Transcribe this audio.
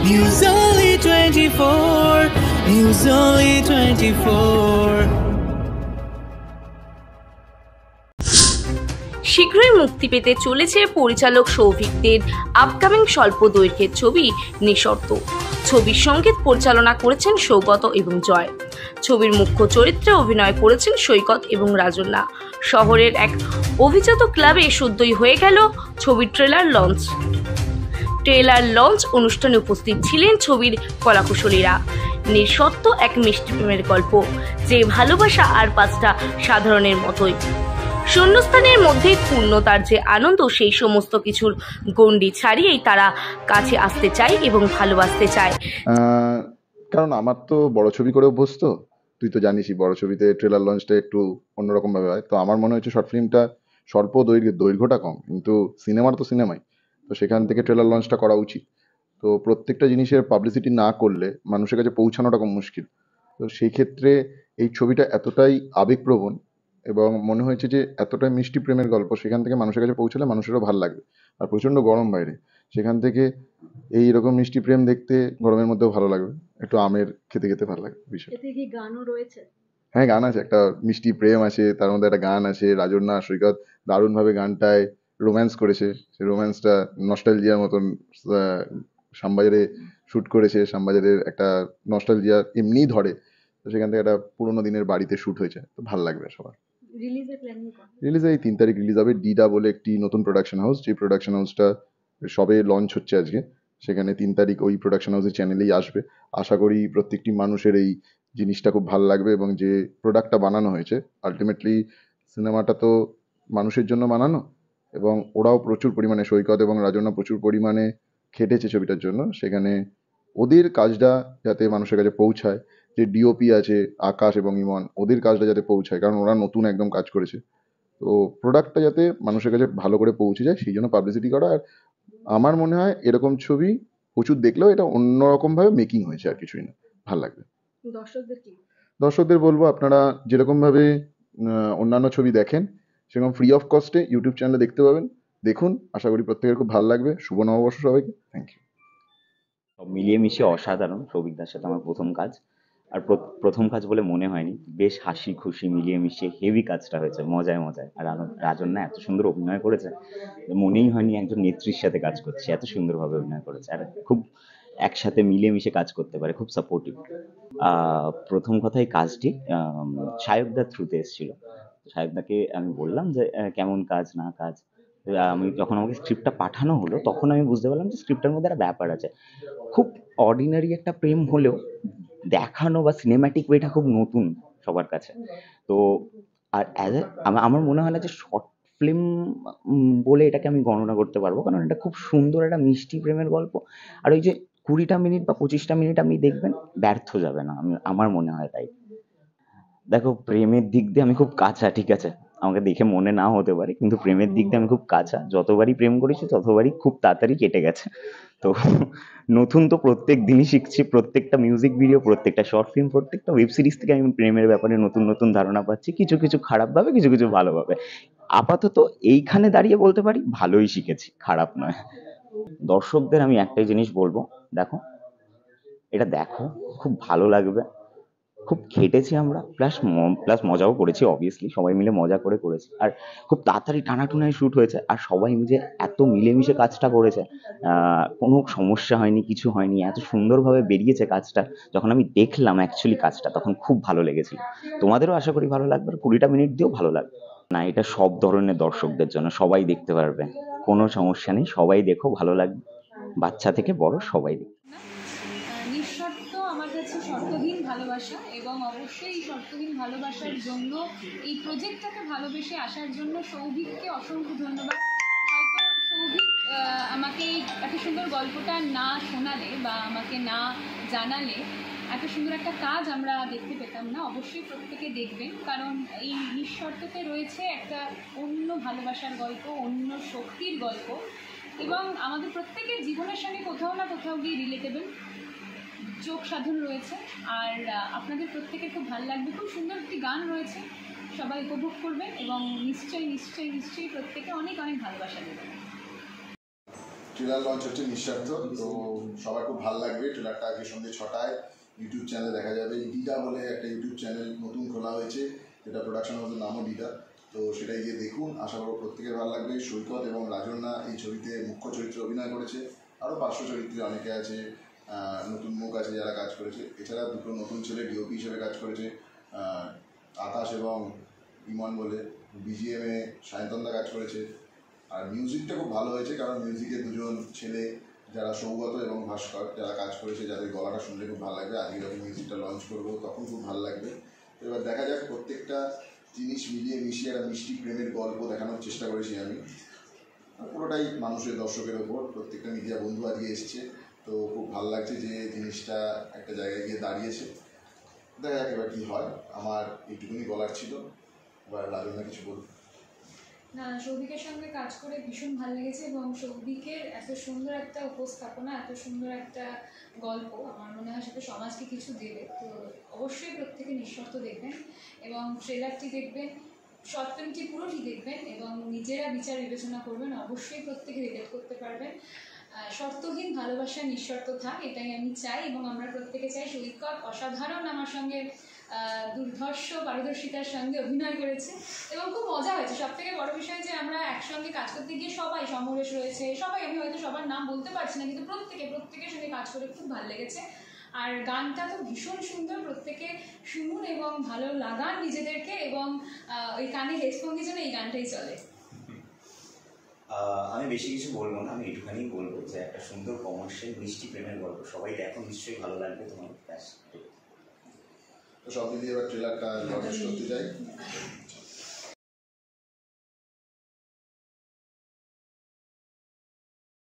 News Only 24. News Only 24. শীঘ্রই মুক্তি পেতে চলেছে পরিচালক সৌভিকদের আপকামিং স্বল্প দৈর্ঘ্যের ছবি নিঃশর্ত। ছবির সঙ্গীত পরিচালনা করেছেন সৌগত এবং জয়। ছবির মুখ্য চরিত্রে অভিনয় করেছেন সৈকত এবং রাজন্যা। শহরের এক অভিজাত ক্লাবে সদ্যই হয়ে গেল ছবির ট্রেলার লঞ্চ অনুষ্ঠানে উপস্থিত ছিলেন ছবির কলাকুশলীরা। নিঃশর্ত এক মিষ্টি প্রেমের গল্প, যে ভালোবাসা আর পাঁচটা সাধারণের মতোই। শূন্যস্থানের মধ্যে পূর্ণতার যে আনন্দ, সেই সমস্ত কিছুর গণ্ডি ছাড়িয়েই তারা কাছে আসতে চায় এবং ভালোবাসতে চায়। কারণ আমার তো বড় ছবি করে অভ্যস্ত, তুই তো জানিসই বড় ছবিতে ট্রেলার লঞ্চটা একটু অন্যরকম ভাবে হয়। তো আমার মনে হচ্ছে শর্ট ফিল্মটা স্বল্প দৈর্ঘ্যটা কম, কিন্তু সিনেমার তো সিনেমাই, তো সেখান থেকে ট্রেলার লঞ্চটা করা উচিত। তো প্রত্যেকটা জিনিসের পাবলিসিটি না করলে মানুষের কাছে পৌঁছানোটা কম মুশকিল। তো সেই ক্ষেত্রে এই ছবিটা এতটাই আবেগপ্রবণ এবং মনে হয়েছে যে এতটাই মিষ্টি প্রেমের গল্প, সেখান থেকে মানুষের কাছে পৌঁছালে মানুষেরও ভালো লাগবে। আর প্রচণ্ড গরম বাইরে, সেখান থেকে এইরকম মিষ্টি প্রেম দেখতে গরমের মধ্যেও ভালো লাগবে, একটু আমের খেতে খেতে ভালো লাগবে বিষয়। এতে কি গানও রয়েছে? হ্যাঁ, গান আছে, একটা মিষ্টি প্রেম আছে, তার মধ্যে একটা গান আছে। রাজন্যা সৈকত দারুণভাবে গানটায় রোম্যান্স করেছে, সেই রোম্যান্সটা নস্টালজিয়ার মতন শ্যামবাজারে শ্যুট করেছে। শ্যামবাজারের একটা নস্টালজিয়া এমনিই ধরে, তো সেখান থেকে একটা পুরোনো দিনের বাড়িতে শ্যুট হয়েছে, তো ভালো লাগবে সবার। রিলিজে এই 3 তারিখ রিলিজ হবে। ডিডা বলে একটি নতুন প্রোডাকশন হাউস, যে প্রোডাকশন হাউসটা সবে লঞ্চ হচ্ছে আজকে, সেখানে 3 তারিখ ওই প্রোডাকশন হাউসের চ্যানেলেই আসবে। আশা করি প্রত্যেকটি মানুষের এই জিনিসটা খুব ভালো লাগবে এবং যে প্রোডাক্টটা বানানো হয়েছে, আলটিমেটলি সিনেমাটা তো মানুষের জন্য বানানো, এবং ওরাও প্রচুর পরিমাণে, সৈকত এবং রাজন্যা প্রচুর পরিমাণে খেটেছে ছবিটার জন্য। সেখানে ওদের কাজটা যাতে মানুষের কাছে পৌঁছায়, যে ডিওপি আছে আকাশ এবং ইমন, ওদের কাজটা যাতে পৌঁছায়, কারণ ওরা নতুন একদম কাজ করেছে। তো প্রোডাক্টটা যাতে মানুষের কাছে ভালো করে পৌঁছে যায়, সেই জন্য পাবলিসিটি করা। আর আমার মনে হয় এরকম ছবি প্রচুর দেখলেও এটা অন্যরকমভাবে মেকিং হয়েছে, আর কিছুই না, ভালো লাগবে। দর্শকদের বলবো, আপনারা যেরকমভাবে অন্যান্য ছবি দেখেন সেরকম ফ্রি অফ কস্টে ইউটিউব চ্যানেলে দেখতে পাবেন। দেখুন, আশা করি প্রত্যেকের খুব ভালো লাগবে। শুভ নববর্ষ সবাইকে, থ্যাংক ইউ। সব মিলিয়ে মিশিয়ে অসাধারণ। সৌভিকদার সাথে আমার প্রথম কাজ, আর প্রথম কাজ বলে মনে হয়নি, বেশ হাসি খুশি মিলিয়ে মিশিয়ে হেভি কাজটা হয়েছে, মজায় মজায়। আর রাজন্যা এত সুন্দর অভিনয় করেছে, মনেই হয়নি একজন নেত্রীর সাথে কাজ করছে, এত সুন্দরভাবে অভিনয় করেছে। আর খুব একসাথে মিলিয়ে মিশে কাজ করতে পারে, খুব সাপোর্টিভ। প্রথম কথাই কাজটি সায়কদার থ্রুতে এসেছিল। সায়কদাকে আমি বললাম যে কেমন কাজ না কাজ। আমি যখন আমাকে স্ক্রিপ্টটা পাঠানো হলো, তখন আমি বুঝতে পারলাম যে স্ক্রিপ্টের মধ্যে একটা ব্যাপার আছে। খুব অর্ডিনারি একটা প্রেম হলেও দেখানো বা সিনেম্যাটিক ওয়েটা খুব নতুন সবার কাছে। তো আর আমার মনে হয় না যে শর্ট ফিল্ম বলে এটাকে আমি গণনা করতে পারবো, কারণ এটা খুব সুন্দর একটা মিষ্টি প্রেমের গল্প। আর ওই যে 20টা মিনিট বা 25টা মিনিট আপনি দেখবেন, ব্যর্থ যাবে না, আমার মনে হয় তাই। দেখো, প্রেমের দিক দিয়ে আমি খুব কাঁচা, ঠিক আছে, আমাকে দেখে মনে নাও হতে পারে, কিন্তু প্রেমের দিক দিয়ে আমি খুব কাঁচা। যতবারই প্রেম করেছি ততবারই খুব তাড়াতাড়ি কেটে গেছে। তো নতুন তো প্রত্যেক দিনই শিখছি, প্রত্যেকটা মিউজিক ভিডিও, প্রত্যেকটা শর্ট ফিল্ম, প্রত্যেকটা ওয়েব সিরিজ থেকে আমি প্রেমের ব্যাপারে নতুন নতুন ধারণা পাচ্ছি, কিছু কিছু খারাপভাবে, কিছু কিছু ভালোভাবে। আপাতত এইখানে দাঁড়িয়ে বলতে পারি ভালোই শিখেছি, খারাপ নয়। দর্শকদের আমি একটাই জিনিস বলবো, দেখো, এটা দেখো, খুব ভালো লাগবে। খুব খেটেছি আমরা, প্লাস মজাও করেছি, অবভিয়াসলি সবাই মিলে মজা করে করেছি। আর খুব তাড়াতাড়ি টানাটুনায় শ্যুট হয়েছে, আর সবাই মিলে এত মিলেমিশে কাজটা করেছে, কোনো সমস্যা হয়নি, কিছু হয়নি, এত সুন্দরভাবে বেরিয়েছে কাজটা। যখন আমি দেখলাম অ্যাকচুয়ালি কাজটা, তখন খুব ভালো লেগেছিল। তোমাদেরও আশা করি ভালো লাগবে, আর 20টা মিনিট দিয়েও ভালো লাগবে। না, এটা সব ধরনের দর্শকদের জন্য, সবাই দেখতে পারবে, কোনো সমস্যা নেই, সবাই দেখো, ভালো লাগবে, বাচ্চা থেকে বড় সবাই দেখবে। নিঃশর্ত আমার কাছে শর্তহীন ভালোবাসা, এবং অবশ্যই এই শর্তহীন ভালোবাসার জন্য, এই প্রজেক্টটাকে ভালোবেসে আসার জন্য সৌভিককে অসংখ্য ধন্যবাদ। হয়তো সৌভিক আমাকে এই এত সুন্দর গল্পটা না শোনালে বা আমাকে না জানালে এত সুন্দর একটা কাজ আমরা দেখতে পেতাম না। অবশ্যই প্রত্যেকে দেখবেন, কারণ এই নিঃশর্ততে রয়েছে একটা অন্য ভালোবাসার গল্প, অন্য শক্তির গল্প, এবং আমাদের প্রত্যেকের জীবনের সঙ্গে কোথাও না কোথাও গিয়ে রিলেটেবল যোগ সাধন রয়েছে। আর আপনাদের প্রত্যেকের খুব ভালো লাগবে, খুব সুন্দর একটি গান রয়েছে, সবাই উপভোগ করবেন এবং নিশ্চয়ই নিশ্চয়ই নিশ্চয়ই প্রত্যেকে অনেক অনেক ভালোবাসা দেবেন। ট্রেলার লঞ্চ হচ্ছে নিঃস্বার্থ, তো সবার খুব ভালো লাগবে। ট্রেলারটা আজকে সন্ধ্যে 6টায় ইউটিউব চ্যানেলে দেখা যাবে। ডিডা বলে একটা ইউটিউব চ্যানেল নতুন খোলা হয়েছে, যেটা প্রোডাকশন হাউসের নামও ডিডা, তো সেটাই গিয়ে দেখুন। আশা করব প্রত্যেকের ভালো লাগবে। সৈকত এবং রাজন্না এই ছবিতে মুখ্য চরিত্রে অভিনয় করেছে, আরও পার্শ্ব চরিত্রে অনেকে আছে, নতুন মুখ আছে যারা কাজ করেছে। এছাড়া দুটো নতুন ছেলে ডিওপি হিসেবে কাজ করেছে, আকাশ এবং ইমন বলে। বিজিএমে সায়ন্তনদা কাজ করেছে। আর মিউজিকটা খুব ভালো হয়েছে, কারণ মিউজিকে দুজন ছেলে যারা সৌগত এবং ভাস্কর যারা কাজ করেছে, যাদের গলাটা শুনলে খুব ভালো লাগবে। আজকে যখন মিউজিকটা লঞ্চ করবো তখন খুব ভালো লাগবে। তো এবার দেখা যাক, প্রত্যেকটা জিনিস মিলিয়ে মিশিয়ে একটা মিষ্টি প্রেমের গল্প দেখানোর চেষ্টা করেছি আমি। পুরোটাই মানুষের, দর্শকের ওপর। প্রত্যেকটা মিডিয়া বন্ধু আজকে এসছে, তো খুব ভালো লাগছে যে জিনিসটা একটা জায়গায় গিয়ে দাঁড়িয়েছে। দেখা যাক এবার কী হয়। আমার এইটুকুনি বলার ছিল। এবার রাজন্না কিছু বলুন। না, সৌভিকের সঙ্গে কাজ করে ভীষণ ভালো লেগেছে এবং সৌভিকের এত সুন্দর একটা উপস্থাপনা, এত সুন্দর একটা গল্প, আমার মনে হয় সেটা সমাজকে কিছু দেবে। তো অবশ্যই প্রত্যেকে নিঃশর্ত দেখবেন এবং ট্রেলারটি দেখবেন, শর্ট ফিল্মটি পুরোটি দেখবেন এবং নিজেরা বিচার বিবেচনা করবেন। অবশ্যই প্রত্যেকে রিলেট করতে পারবেন। শর্তহীন ভালোবাসা নিঃশর্ত থাক, এটাই আমি চাই এবং আমরা প্রত্যেকে চাই। সৈকত অসাধারণ আমার সঙ্গে দুর্ধর্ষ পারদর্শিতার সঙ্গে অভিনয় করেছে এবং খুব মজা হয়েছে। সব থেকে বড় বিষয় যে আমরা একসঙ্গে কাজ করতে গিয়ে সবাই, সমরেশ রয়েছে, সবাই, আমি হয়তো সবার নাম বলতে পারছি না, কিন্তু প্রত্যেকের সঙ্গে কাজ করে খুব ভালো লেগেছে। আর গানটা তো ভীষণ সুন্দর, প্রত্যেকে শুনুন এবং ভালো লাগান নিজেদেরকে এবং ওই কানে হেডফোন দিয়ে যেন এই গানটাই চলে। আমি বেশি কিছু বলবো না, আমি একটুখানি বলবো যে একটা সুন্দর কমার্শিয়াল মিষ্টি প্রেমের গল্প, সবাই দেখো, নিশ্চয়ই ভালো লাগবে তোমার। ব্যাস, তো সব মিলিয়ে এবার ট্রেলারটা লঞ্চ করতে যাই।